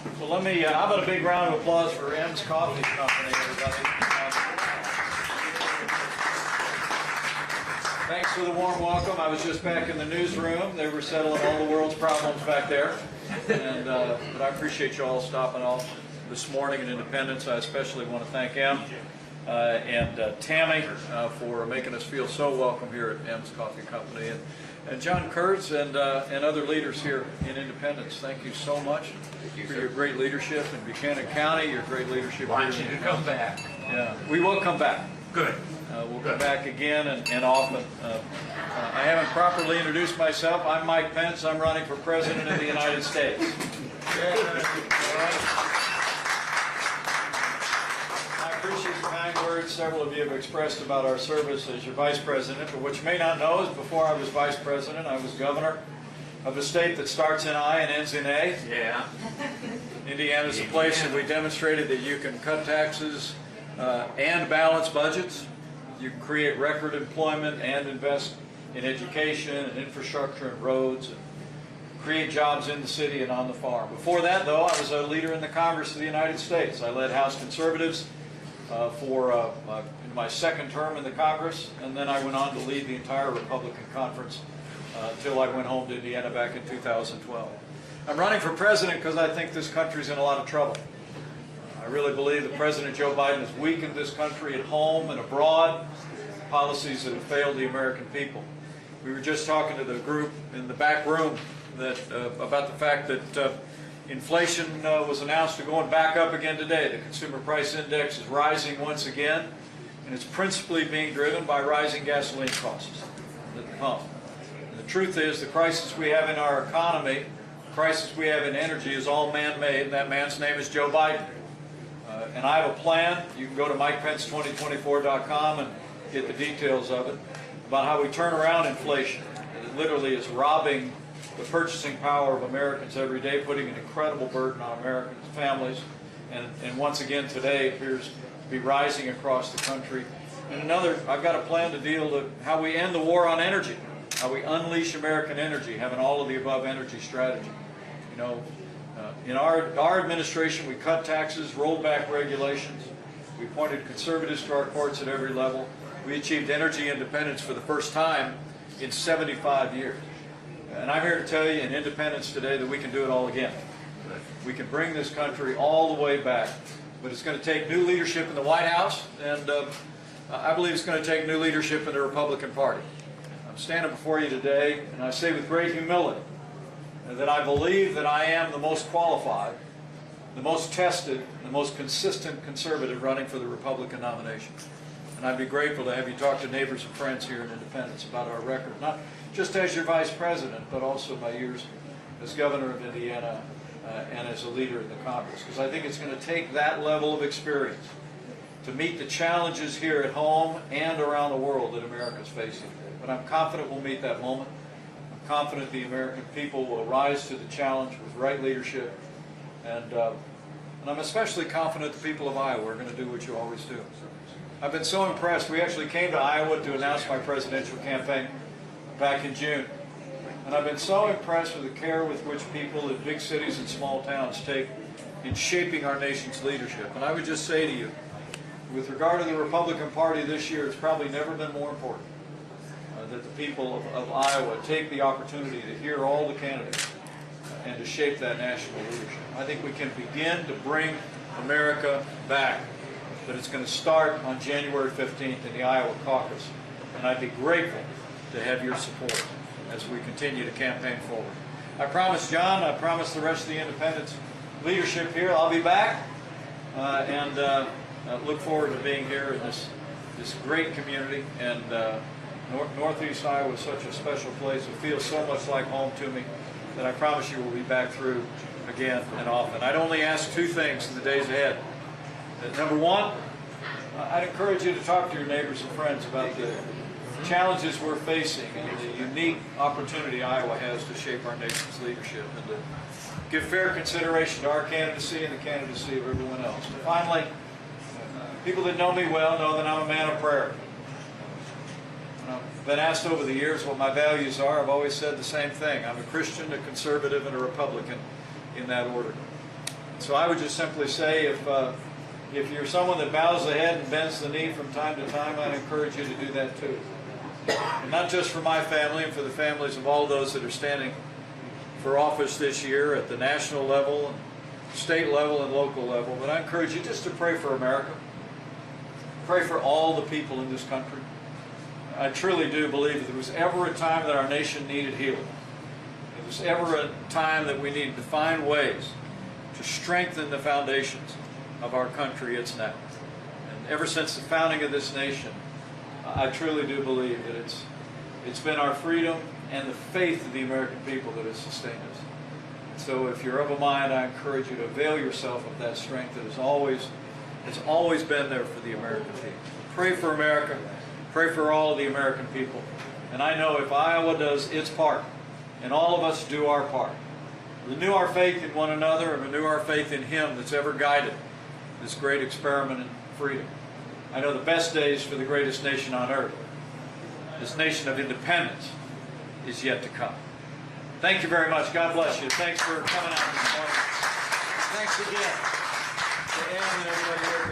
Well, how about a big round of applause for M's Coffee Company, everybody. Thanks for the warm welcome. I was just back in the newsroom. They were settling all the world's problems back there. And but I appreciate you all stopping off this morning in Independence. I especially want to thank M and Tammy for making us feel so welcome here at M's Coffee Company. And John Kurtz and other leaders here in Independence, thank you so much for your great leadership in Buchanan County, your great leadership. I want you to come back. Yeah, we will come back. Good. We'll come back again and often. I haven't properly introduced myself. I'm Mike Pence. I'm running for President of the United States. I appreciate the kind words several of you have expressed about our service as your Vice President. But what you may not know is before I was Vice President, I was Governor of a state that starts in I and ends in A. Yeah. Indiana is a place that we demonstrated that you can cut taxes and balance budgets. You can create record employment and invest in education and infrastructure and roads and create jobs in the city and on the farm. Before that, though, I was a leader in the Congress of the United States. I led House Conservatives for my second term in the Congress, and then I went on to lead the entire Republican conference until I went home to Indiana back in 2012. I'm running for president because I think this country's in a lot of trouble. I really believe that President Joe Biden has weakened this country at home and abroad, policies that have failed the American people. We were just talking to the group in the back room about the fact that inflation was announced to going back up again today. The consumer price index is rising once again, and it's principally being driven by rising gasoline costs at the pump. And the truth is, the crisis we have in our economy, the crisis we have in energy is all man-made, and that man's name is Joe Biden. And I have a plan. You can go to MikePence2024.com and get the details of it, about how we turn around inflation. It literally is robbing the purchasing power of Americans every day, putting an incredible burden on American families, and once again today appears to be rising across the country. And I've got a plan to deal with how we end the war on energy, how we unleash American energy, having all of the above energy strategy. You know, in our administration, we cut taxes, rolled back regulations, we appointed conservatives to our courts at every level. We achieved energy independence for the first time in 75 years. And I'm here to tell you in Independence today that we can do it all again. We can bring this country all the way back. But it's going to take new leadership in the White House, and I believe it's going to take new leadership in the Republican Party. I'm standing before you today, and I say with great humility that I believe that I am the most qualified, the most tested, the most consistent conservative running for the Republican nomination. And I'd be grateful to have you talk to neighbors and friends here in Independence about our record, not just as your Vice President, but also my years as Governor of Indiana and as a leader in the Congress. Because I think it's going to take that level of experience to meet the challenges here at home and around the world that America's facing. But I'm confident we'll meet that moment. I'm confident the American people will rise to the challenge with right leadership. And I'm especially confident the people of Iowa are going to do what you always do. I've been so impressed. We actually came to Iowa to announce my presidential campaign back in June. And I've been so impressed with the care with which people in big cities and small towns take in shaping our nation's leadership. And I would just say to you, with regard to the Republican Party this year, it's probably never been more important that the people of Iowa take the opportunity to hear all the candidates and to shape that national leadership. I think we can begin to bring America back, but it's going to start on January 15th in the Iowa caucus. And I'd be grateful to have your support as we continue to campaign forward. I promise John, I promise the rest of the Independence leadership here, I'll be back and look forward to being here in this great community. And Northeast Iowa is such a special place. It feels so much like home to me that I promise you we'll be back through again and often. I'd only ask two things in the days ahead. Number one, I'd encourage you to talk to your neighbors and friends about the challenges we're facing and the unique opportunity Iowa has to shape our nation's leadership and to give fair consideration to our candidacy and the candidacy of everyone else. And finally, people that know me well know that I'm a man of prayer. I've been asked over the years what my values are. I've always said the same thing. I'm a Christian, a conservative, and a Republican in that order. So I would just simply say, if you're someone that bows the head and bends the knee from time to time, I'd encourage you to do that too. And not just for my family and for the families of all those that are standing for office this year at the national level, and state level, and local level, but I encourage you just to pray for America. Pray for all the people in this country. I truly do believe if there was ever a time that our nation needed healing, if there was ever a time that we needed to find ways to strengthen the foundations of our country, it's now. And ever since the founding of this nation, I truly do believe that it's been our freedom and the faith of the American people that has sustained us. So if you're of a mind, I encourage you to avail yourself of that strength that has always been there for the American people. Pray for America. Pray for all of the American people. And I know if Iowa does its part, and all of us do our part, renew our faith in one another and renew our faith in Him that's ever guided this great experiment in freedom. I know the best days for the greatest nation on earth, this nation of independence, is yet to come. Thank you very much. God bless you. Thanks for coming out this morning. Thanks again to Ann and everybody here.